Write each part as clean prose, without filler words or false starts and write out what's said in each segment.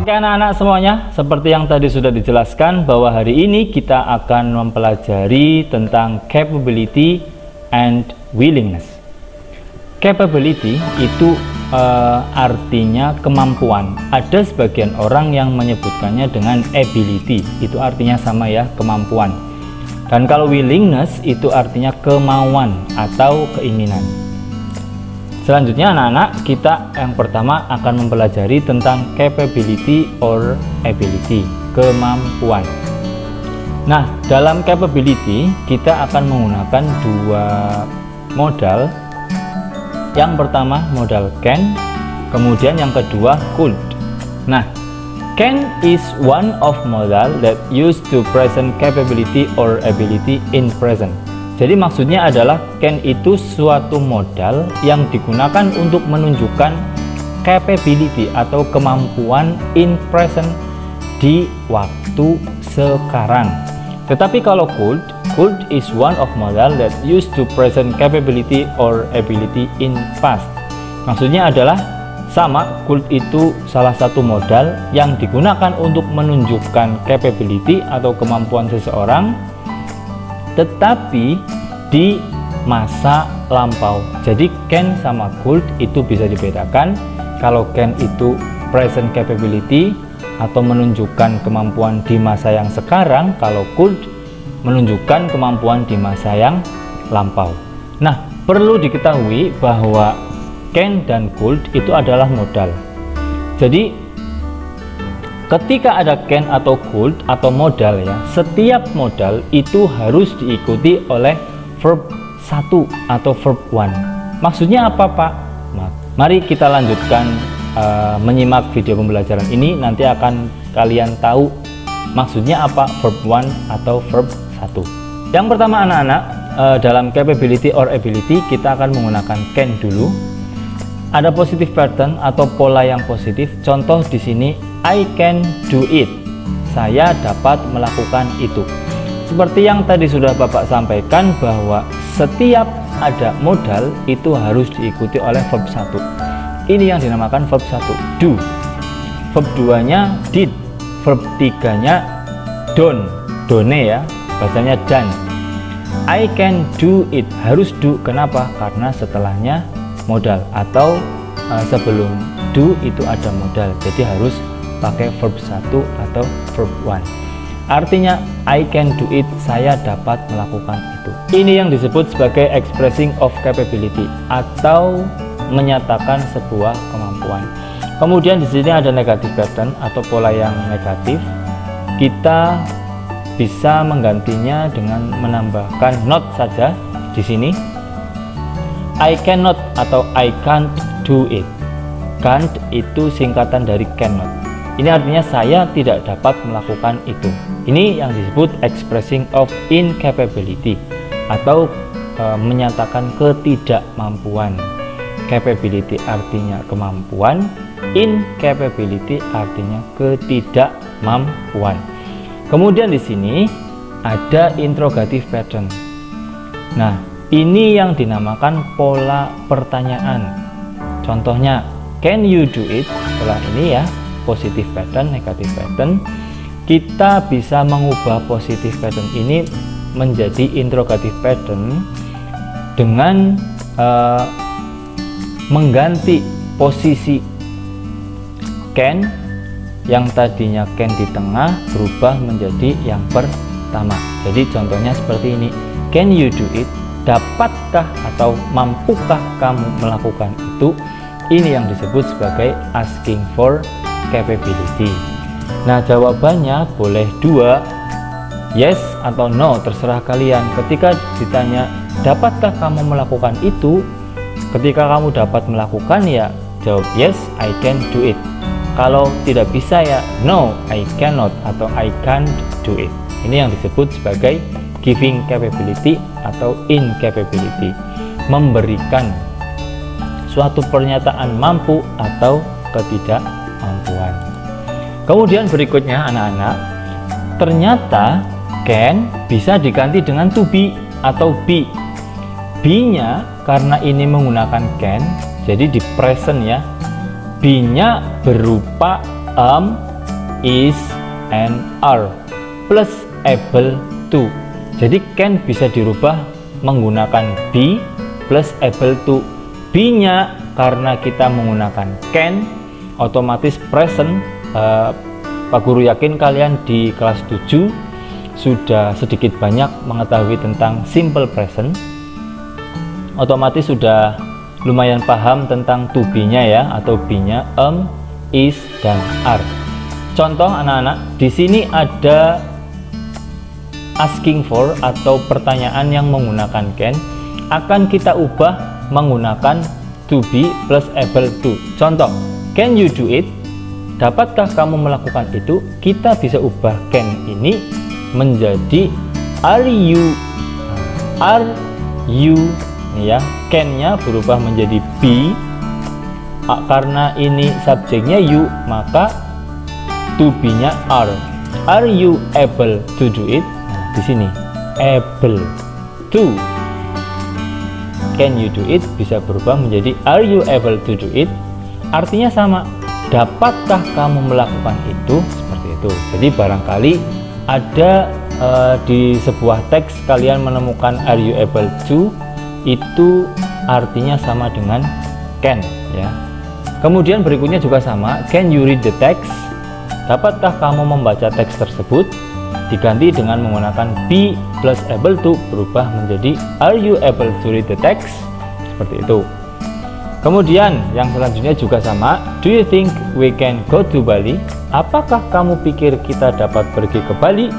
Oke anak-anak semuanya, seperti yang tadi sudah dijelaskan bahwa hari ini kita akan mempelajari tentang capability and willingness. Capability itu artinya kemampuan. Ada sebagian orang yang menyebutkannya dengan ability, itu artinya sama ya, kemampuan. Dan kalau willingness itu artinya kemauan atau keinginan. Selanjutnya anak-anak, kita yang pertama akan mempelajari tentang capability or ability, kemampuan. Nah, dalam capability kita akan menggunakan dua modal. Yang pertama modal can, kemudian yang kedua could. Nah, can is one of modal that used to present capability or ability in present. Jadi maksudnya adalah can itu suatu modal yang digunakan untuk menunjukkan capability atau kemampuan in present di waktu sekarang. Tetapi kalau could is one of modal that used to present capability or ability in past. Maksudnya adalah sama, could itu salah satu modal yang digunakan untuk menunjukkan capability atau kemampuan seseorang tetapi di masa lampau. Jadi can sama could itu bisa dibedakan. Kalau can itu present capability atau menunjukkan kemampuan di masa yang sekarang, kalau could menunjukkan kemampuan di masa yang lampau. Nah, perlu diketahui bahwa can dan could itu adalah modal. Jadi ketika ada can atau could atau modal ya, setiap modal itu harus diikuti oleh verb 1 atau verb 1. Maksudnya apa Pak? Mari kita lanjutkan menyimak video pembelajaran ini, nanti akan kalian tahu maksudnya apa verb 1 atau verb 1. Yang pertama anak-anak, dalam capability or ability kita akan menggunakan can dulu. Ada positive pattern atau pola yang positif. Contoh di sini, I can do it. Saya dapat melakukan itu. Seperti yang tadi sudah Bapak sampaikan bahwa setiap ada modal itu harus diikuti oleh verb 1. Ini yang dinamakan verb 1, do. Verb 2-nya did. Verb 3-nya done ya, bacanya done. I can do it, harus do. Kenapa? Karena setelahnya modal atau sebelum do itu ada modal, jadi harus pakai verb 1 atau verb 1. Artinya I can do it, saya dapat melakukan itu. Ini yang disebut sebagai expressing of capability atau menyatakan sebuah kemampuan. Kemudian di sini ada negative pattern atau pola yang negatif. Kita bisa menggantinya dengan menambahkan not saja di sini. I cannot atau I can't do it. Can't itu singkatan dari cannot. Ini artinya saya tidak dapat melakukan itu. Ini yang disebut expressing of incapability atau menyatakan ketidakmampuan. Capability artinya kemampuan, incapability artinya ketidakmampuan. Kemudian di sini ada interrogative pattern. Nah, ini yang dinamakan pola pertanyaan. Contohnya, can you do it? Setelah ini ya, positive pattern, negative pattern. Kita bisa mengubah positive pattern ini menjadi interrogative pattern dengan mengganti posisi can yang tadinya can di tengah berubah menjadi yang pertama. Jadi contohnya seperti ini, can you do it? Dapatkah atau mampukah kamu melakukan itu? Ini yang disebut sebagai asking for capability. Nah, jawabannya boleh dua, yes atau no, terserah kalian. Ketika ditanya dapatkah kamu melakukan itu, ketika kamu dapat melakukan ya jawab yes, I can do it. Kalau tidak bisa ya no, I cannot atau I can't do it. Ini yang disebut sebagai giving capability atau incapability, memberikan suatu pernyataan mampu atau ketidakmampuan. Kemudian berikutnya anak-anak, ternyata can bisa diganti dengan to be atau be. Be-nya karena ini menggunakan can, jadi di present ya, be-nya berupa is, and are plus able to. Jadi can bisa dirubah menggunakan be plus able to. Be-nya karena kita menggunakan can, otomatis present. Pak Guru yakin kalian di kelas 7 sudah sedikit banyak mengetahui tentang simple present, otomatis sudah lumayan paham tentang to be-nya ya, atau be-nya is, dan are. Contoh anak-anak, di sini ada asking for atau pertanyaan yang menggunakan can, akan kita ubah menggunakan to be plus able to. Contoh, can you do it? Dapatkah kamu melakukan itu? Kita bisa ubah can ini menjadi are you. Ya, can-nya berubah menjadi be. Karena ini subjeknya you, maka to be-nya are. Are you able to do it? Nah, di sini able to. Can you do it bisa berubah menjadi are you able to do it? Artinya sama. Dapatkah kamu melakukan itu? Seperti itu. Jadi barangkali ada di sebuah teks kalian menemukan are you able to, itu artinya sama dengan can ya. Kemudian berikutnya juga sama, can you read the text? Dapatkah kamu membaca teks tersebut? Diganti dengan menggunakan be plus able to, berubah menjadi are you able to read the text? Seperti itu. Kemudian yang selanjutnya juga sama, do you think we can go to Bali? Apakah kamu pikir kita dapat pergi ke Bali?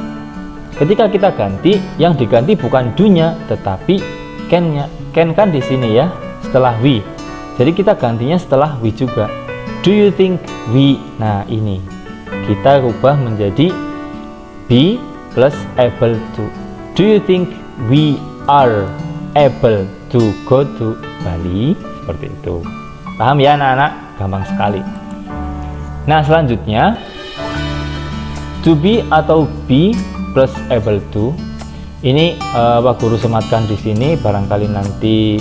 Ketika kita ganti, yang diganti bukan do-nya tetapi can-nya. Can kan di sini ya, setelah we. Jadi kita gantinya setelah we juga. Do you think we? Nah, ini kita ubah menjadi be plus able to. Do you think we are able to go to Bali? Seperti itu. Paham ya anak-anak? Gampang sekali. Nah, selanjutnya to be atau be plus able to. Ini Pak Guru sematkan di sini, barangkali nanti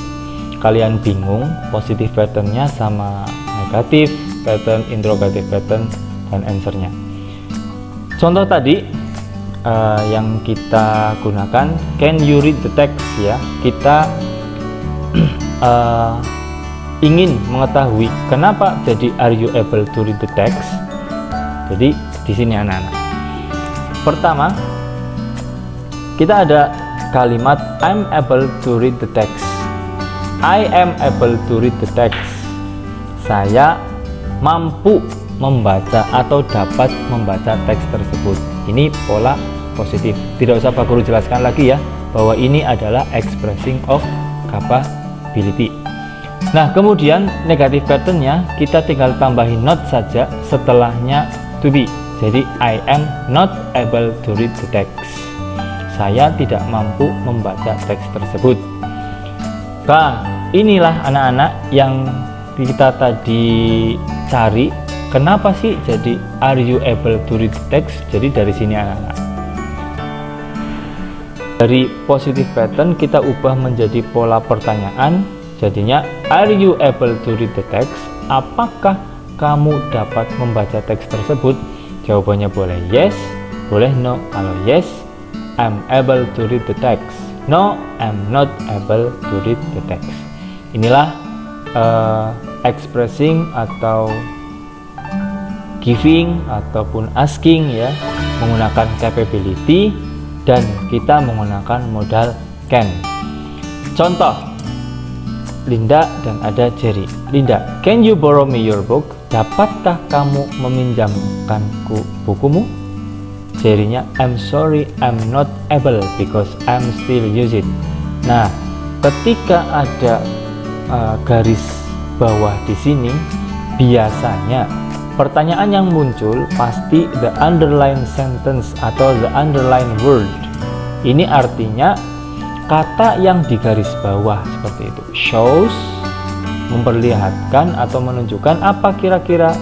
kalian bingung positif patternnya sama negatif pattern, interrogative pattern, dan answernya. Contoh tadi yang kita gunakan, can you read the text ya. Kita ingin mengetahui kenapa jadi are you able to read the text. Jadi di sini anak-anak. Pertama, kita ada kalimat I'm able to read the text. I am able to read the text. Saya mampu membaca atau dapat membaca teks tersebut. Ini pola positif. Tidak usah Pak Guru jelaskan lagi ya, bahwa ini adalah expressing of capability. Nah, kemudian negatif patternnya kita tinggal tambahin not saja setelahnya to be. Jadi I am not able to read the text. Saya tidak mampu membaca teks tersebut. Nah, inilah anak-anak yang kita tadi cari. Kenapa sih jadi are you able to read the text? Jadi dari sini anak-anak. Dari positive pattern kita ubah menjadi pola pertanyaan. Jadinya are you able to read the text? Apakah kamu dapat membaca teks tersebut? Jawabannya boleh yes, boleh no. Kalau yes, I'm able to read the text. No, I'm not able to read the text. Inilah expressing atau giving ataupun asking ya, menggunakan capability, dan kita menggunakan modal can. Contoh, Linda dan ada Jerry. Linda, can you borrow me your book? Dapatkah kamu meminjamkanku bukumu? Jerry-nya, I'm sorry, I'm not able because I'm still use it. Nah, ketika ada garis bawah di sini, biasanya pertanyaan yang muncul pasti the underline sentence atau the underline word. Ini artinya kata yang di garis bawah seperti itu. Shows, memperlihatkan atau menunjukkan apa kira-kira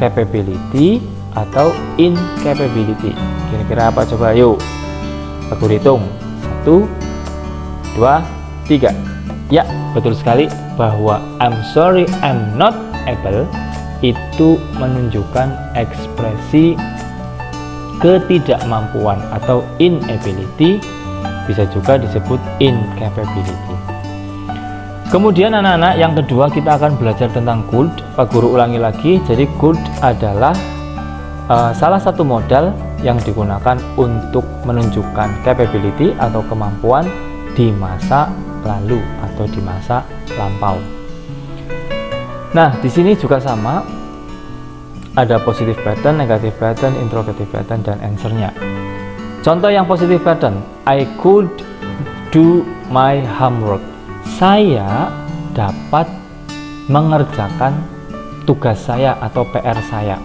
capability atau incapability. Kira-kira apa coba? Yuk, aku hitung. 1, 2, 3. Ya, betul sekali bahwa I'm sorry, I'm not able itu menunjukkan ekspresi ketidakmampuan atau inability, bisa juga disebut incapability. Kemudian anak-anak, yang kedua kita akan belajar tentang could. Pak Guru ulangi lagi, jadi could adalah salah satu modal yang digunakan untuk menunjukkan capability atau kemampuan di masa lalu atau di masa lampau. Nah, di sini juga sama, ada positive pattern, negative pattern, interrogative pattern, dan answer-nya. Contoh yang positive pattern, I could do my homework. Saya dapat mengerjakan tugas saya atau PR saya.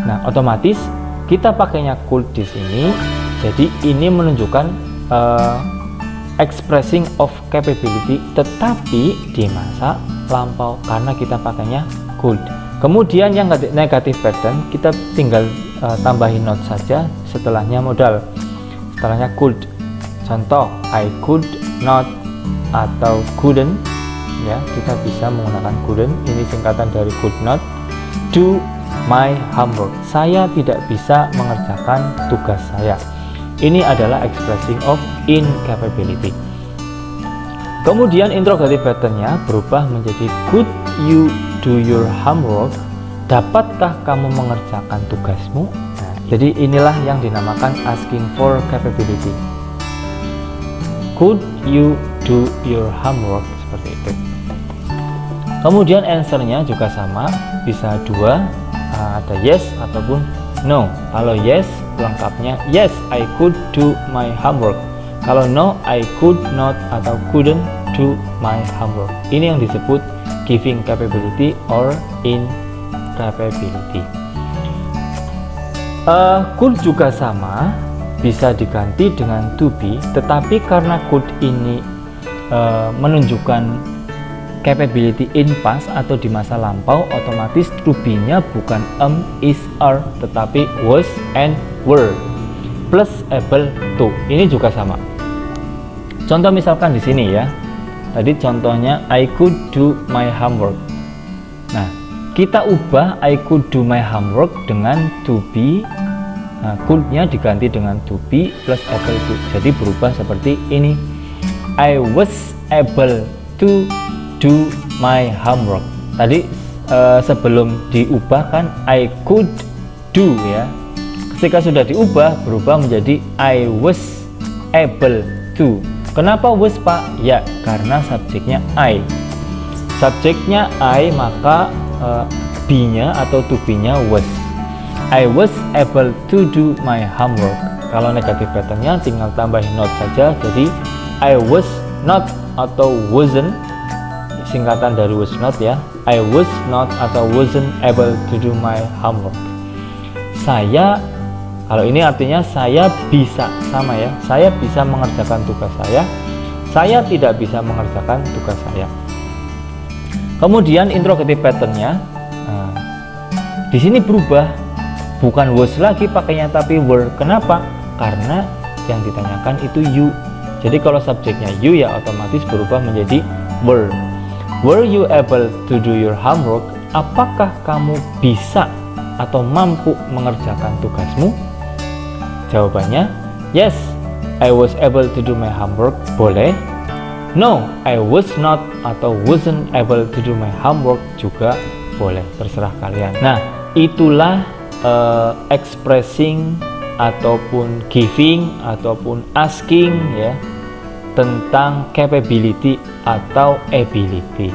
Nah, otomatis kita pakainya could di sini. Jadi ini menunjukkan expressing of capability, tetapi di masa lampau karena kita pakainya could. Kemudian yang negative pattern, kita tinggal tambahin not saja setelahnya modal. Setelahnya could. Contoh, I could not atau couldn't, ya, kita bisa menggunakan couldn't, ini singkatan dari could not, do my homework. Saya tidak bisa mengerjakan tugas saya. Ini adalah expressing of incapability. Kemudian interrogative patternnya berubah menjadi could you do your homework? Dapatkah kamu mengerjakan tugasmu? Nah, jadi inilah yang dinamakan asking for capability. Could you do your homework? Seperti itu. Kemudian answer-nya juga sama, bisa dua, ada yes ataupun no. Kalau yes, lengkapnya yes, I could do my homework. Kalau no, I could not atau couldn't do my homework. Ini yang disebut giving capability or incapability. Could juga sama, bisa diganti dengan to be, tetapi karena could ini menunjukkan capability in past atau di masa lampau, otomatis to be-nya bukan is, are, tetapi was and were plus able to. Ini juga sama. Contoh misalkan di sini ya. Tadi contohnya I could do my homework. Nah, kita ubah I could do my homework dengan to be. Nah, could-nya diganti dengan to be plus able to. Jadi berubah seperti ini. I was able to do my homework. Tadi sebelum diubah kan I could do ya. Ketika sudah diubah, berubah menjadi I was able to. Kenapa was, Pak? Ya, karena subjeknya I. Subjeknya I, maka be-nya atau to be-nya was. I was able to do my homework. Kalau negative patternnya tinggal tambahin not saja. Jadi I was not atau wasn't, singkatan dari was not ya. I was not atau wasn't able to do my homework. Saya, kalau ini artinya saya bisa, sama ya. Saya bisa mengerjakan tugas saya. Saya tidak bisa mengerjakan tugas saya. Kemudian interrogative patternnya, di sini berubah. Bukan was lagi pakainya tapi were. Kenapa? Karena yang ditanyakan itu you. Jadi kalau subjeknya you ya otomatis berubah menjadi were. Were you able to do your homework? Apakah kamu bisa atau mampu mengerjakan tugasmu? Jawabannya yes, I was able to do my homework. Boleh. No, I was not atau wasn't able to do my homework juga boleh. Terserah kalian. Nah, itulah expressing ataupun giving ataupun asking ya tentang capability atau ability.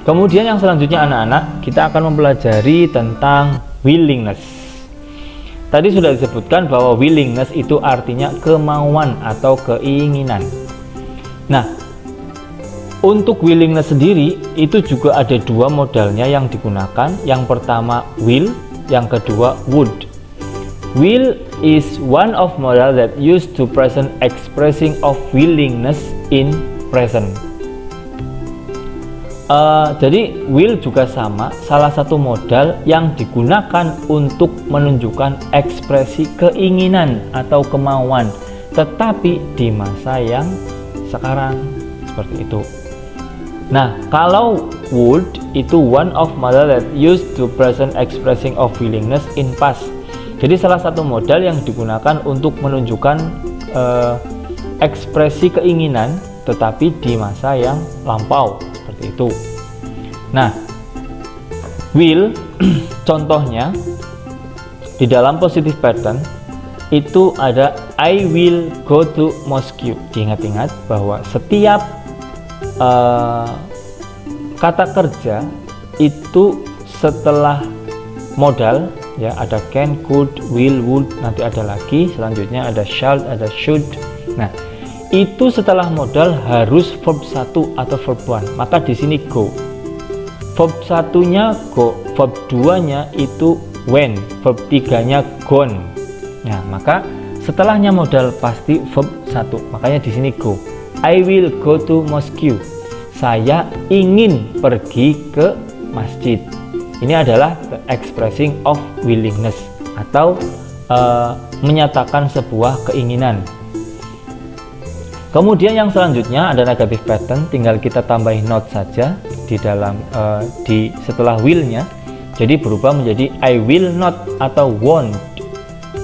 Kemudian yang selanjutnya anak-anak, kita akan mempelajari tentang willingness. Tadi sudah disebutkan bahwa willingness itu artinya kemauan atau keinginan. Nah, untuk willingness sendiri itu juga ada dua modalnya yang digunakan. Yang pertama will, yang kedua would. Will is one of modal that used to present expressing of willingness in present. Jadi will juga sama, salah satu modal yang digunakan untuk menunjukkan ekspresi keinginan atau kemauan, tetapi di masa yang sekarang, seperti itu. Nah, kalau would itu one of modal that used to present expressing of willingness in past. Jadi salah satu modal yang digunakan untuk menunjukkan ekspresi keinginan tetapi di masa yang lampau, seperti itu. Nah, will contohnya di dalam positive pattern itu ada I will go to Moscow. Diingat-ingat bahwa setiap kata kerja itu setelah modal ya, ada can, could, will, would, nanti ada lagi selanjutnya ada shall, ada should. Nah, itu setelah modal harus verb 1 atau verb 1. Maka di sini go. Verb 1-nya go, verb 2-nya itu when, verb 3-nya gone. Nah, maka setelahnya modal pasti verb 1. Makanya di sini go. I will go to Moscow. Saya ingin pergi ke masjid. Ini adalah the expressing of willingness atau menyatakan sebuah keinginan. Kemudian yang selanjutnya ada negative pattern, tinggal kita tambahin not saja di dalam setelah will-nya. Jadi berubah menjadi I will not atau won't.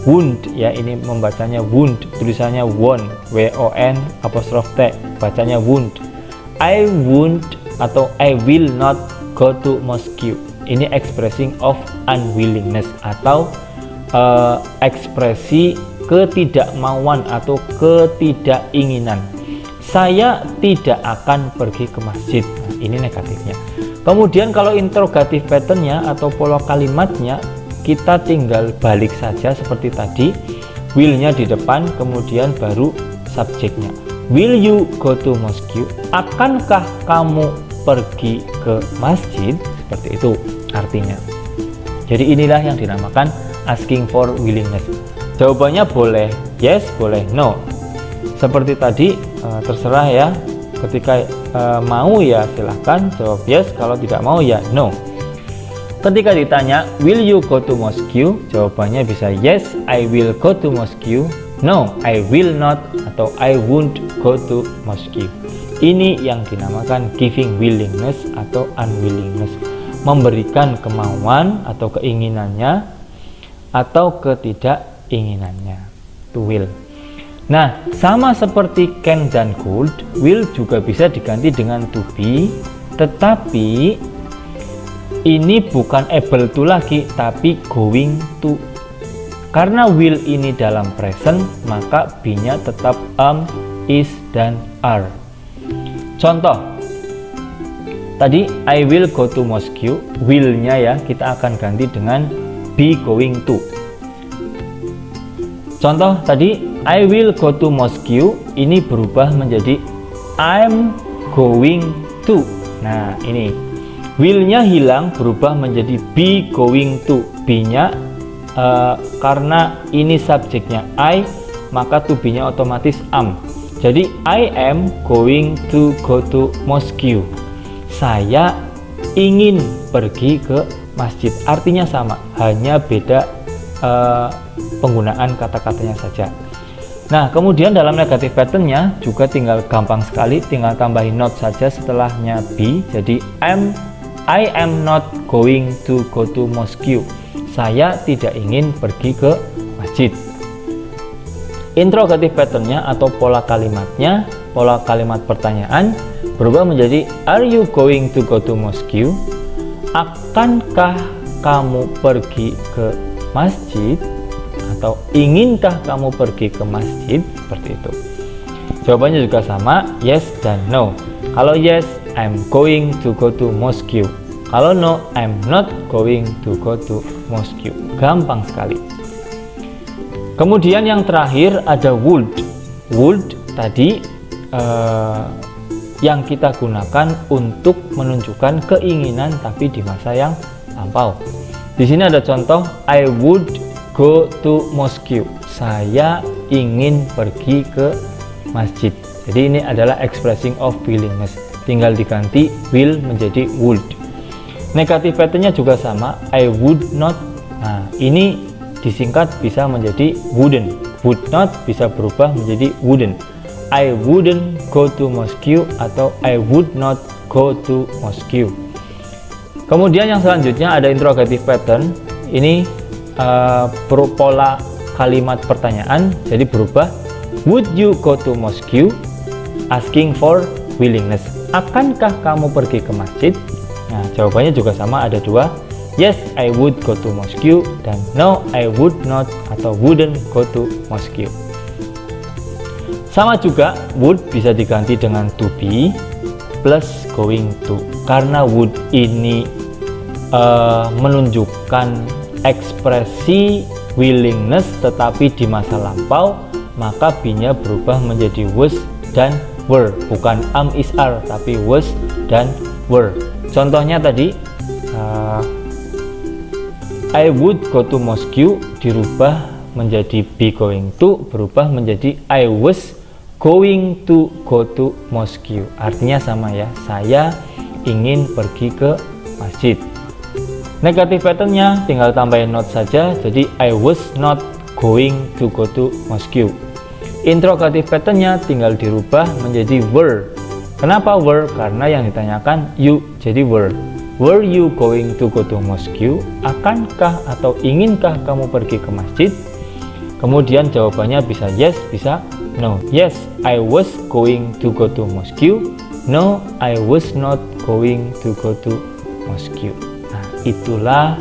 Won't ya, ini membacanya won't, tulisannya won't, W-O-N apostrof T, bacanya won't. I won't atau I will not go to Moscow. Ini expressing of unwillingness atau ekspresi ketidakmauan atau ketidakinginan. Saya tidak akan pergi ke masjid. Nah, ini negatifnya. Kemudian kalau interrogative patternnya atau pola kalimatnya, kita tinggal balik saja seperti tadi, will-nya di depan, kemudian baru subjeknya. Will you go to Moscow? Akankah kamu pergi ke masjid? Seperti itu artinya. Jadi inilah yang dinamakan asking for willingness. Jawabannya boleh yes, boleh no. Seperti tadi, terserah ya. Ketika mau ya silahkan jawab yes, kalau tidak mau ya no. Ketika ditanya will you go to Moscow, jawabannya bisa yes, I will go to Moscow, no, I will not, atau I won't go to Moscow. Ini yang dinamakan giving willingness atau unwillingness, memberikan kemauan atau keinginannya atau ketidakinginannya, to will. Nah, sama seperti can dan could, will juga bisa diganti dengan to be, tetapi ini bukan able to lagi, tapi going to. Karena will ini dalam present, maka be-nya tetap is, dan are. Contoh, tadi I will go to Moscow, will-nya ya kita akan ganti dengan be going to. Contoh tadi I will go to Moscow, ini berubah menjadi I'm going to. Nah, ini will-nya hilang, berubah menjadi be going to. Be-nya karena ini subjeknya I, maka to be-nya otomatis am. Jadi I am going to go to Moscow. Saya ingin pergi ke masjid. Artinya sama, hanya beda penggunaan kata-katanya saja. Nah, kemudian dalam negative patternnya juga tinggal gampang sekali, tinggal tambahin not saja setelahnya be. Jadi I am not going to go to Moscow. Saya tidak ingin pergi ke masjid. Interrogative patternnya atau pola kalimatnya, pola kalimat pertanyaan berubah menjadi are you going to go to Moscow? Akankah kamu pergi ke masjid? Atau inginkah kamu pergi ke masjid? Seperti itu. Jawabannya juga sama, yes dan no. Kalau yes, I'm going to go to Moscow. Kalau no, I'm not going to go to Moscow. Gampang sekali. Kemudian yang terakhir ada would. Would tadi yang kita gunakan untuk menunjukkan keinginan tapi di masa yang lampau. Di sini ada contoh I would go to Moscow. Saya ingin pergi ke masjid. Jadi ini adalah expressing of willingness. Tinggal diganti will menjadi would. Negative patternnya juga sama, I would not. Nah, ini disingkat bisa menjadi wouldn't. Would not bisa berubah menjadi wouldn't. I wouldn't go to Moscow atau I would not go to Moscow. Kemudian yang selanjutnya ada interrogative pattern. Ini pola kalimat pertanyaan jadi berubah. Would you go to mosque? Asking for willingness. Akankah kamu pergi ke masjid? Nah, jawabannya juga sama, ada dua. Yes, I would go to mosque, dan no, I would not atau wouldn't go to mosque. Sama juga, would bisa diganti dengan to be plus going to. Karena would ini menunjukkan ekspresi willingness tetapi di masa lampau, maka be-nya berubah menjadi was dan were, bukan am is are tapi was dan were. Contohnya tadi I would go to mosque dirubah menjadi be going to, berubah menjadi I was going to go to mosque. Artinya sama ya, saya ingin pergi ke masjid. Negatif patternnya tinggal tambahin not saja, jadi I was not going to go to mosque. Interrogative patternnya tinggal dirubah menjadi were. Kenapa were? Karena yang ditanyakan you, jadi were. Were you going to go to mosque? Akankah atau inginkah kamu pergi ke masjid? Kemudian jawabannya bisa yes, bisa no. Yes, I was going to go to mosque. No, I was not going to go to mosque. Nah, itulah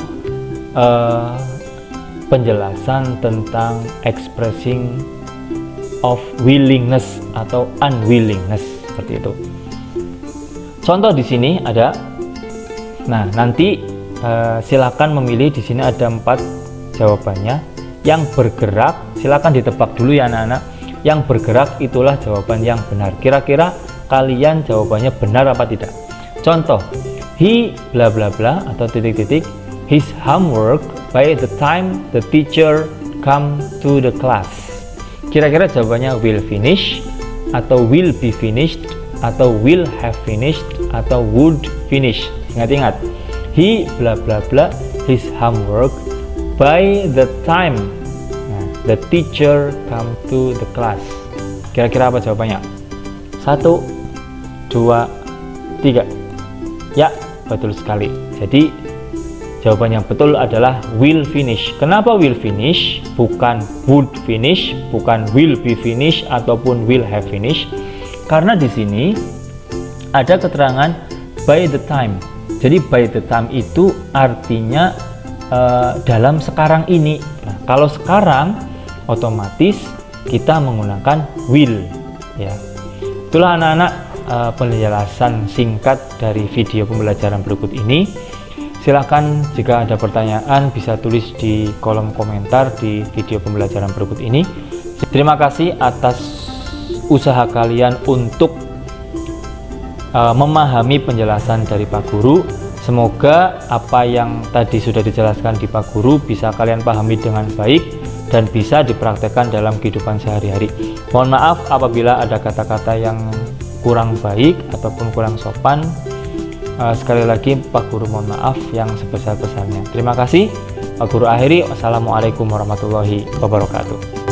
penjelasan tentang expressing of willingness atau unwillingness, seperti itu. Contoh di sini ada. Nah, nanti silakan memilih. Di sini ada 4 jawabannya. Yang bergerak silakan ditebak dulu ya anak-anak. Yang bergerak itulah jawaban yang benar. Kira-kira kalian jawabannya benar apa tidak? Contoh, he bla bla bla atau titik-titik his homework by the time the teacher come to the class. Kira-kira jawabannya will finish atau will be finished atau will have finished atau would finish. Ingat-ingat, he bla bla bla his homework by the time the teacher come to the class. Kira-kira apa jawabannya? 1, 2, 3. Ya, betul sekali. Jadi jawaban yang betul adalah will finish. Kenapa will finish? Bukan would finish, bukan will be finish ataupun will have finish. Karena di sini ada keterangan by the time. Jadi by the time itu artinya dalam sekarang ini. Nah, kalau sekarang otomatis kita menggunakan will ya. Itulah anak-anak penjelasan singkat dari video pembelajaran berikut ini. Silakan jika ada pertanyaan bisa tulis di kolom komentar di video pembelajaran berikut ini. Terima kasih atas usaha kalian untuk memahami penjelasan dari Pak Guru. Semoga apa yang tadi sudah dijelaskan di Pak Guru bisa kalian pahami dengan baik dan bisa dipraktekkan dalam kehidupan sehari-hari. Mohon maaf apabila ada kata-kata yang kurang baik ataupun kurang sopan. Sekali lagi Pak Guru mohon maaf yang sebesar-besarnya. Terima kasih. Pak Guru akhiri. Wassalamualaikum warahmatullahi wabarakatuh.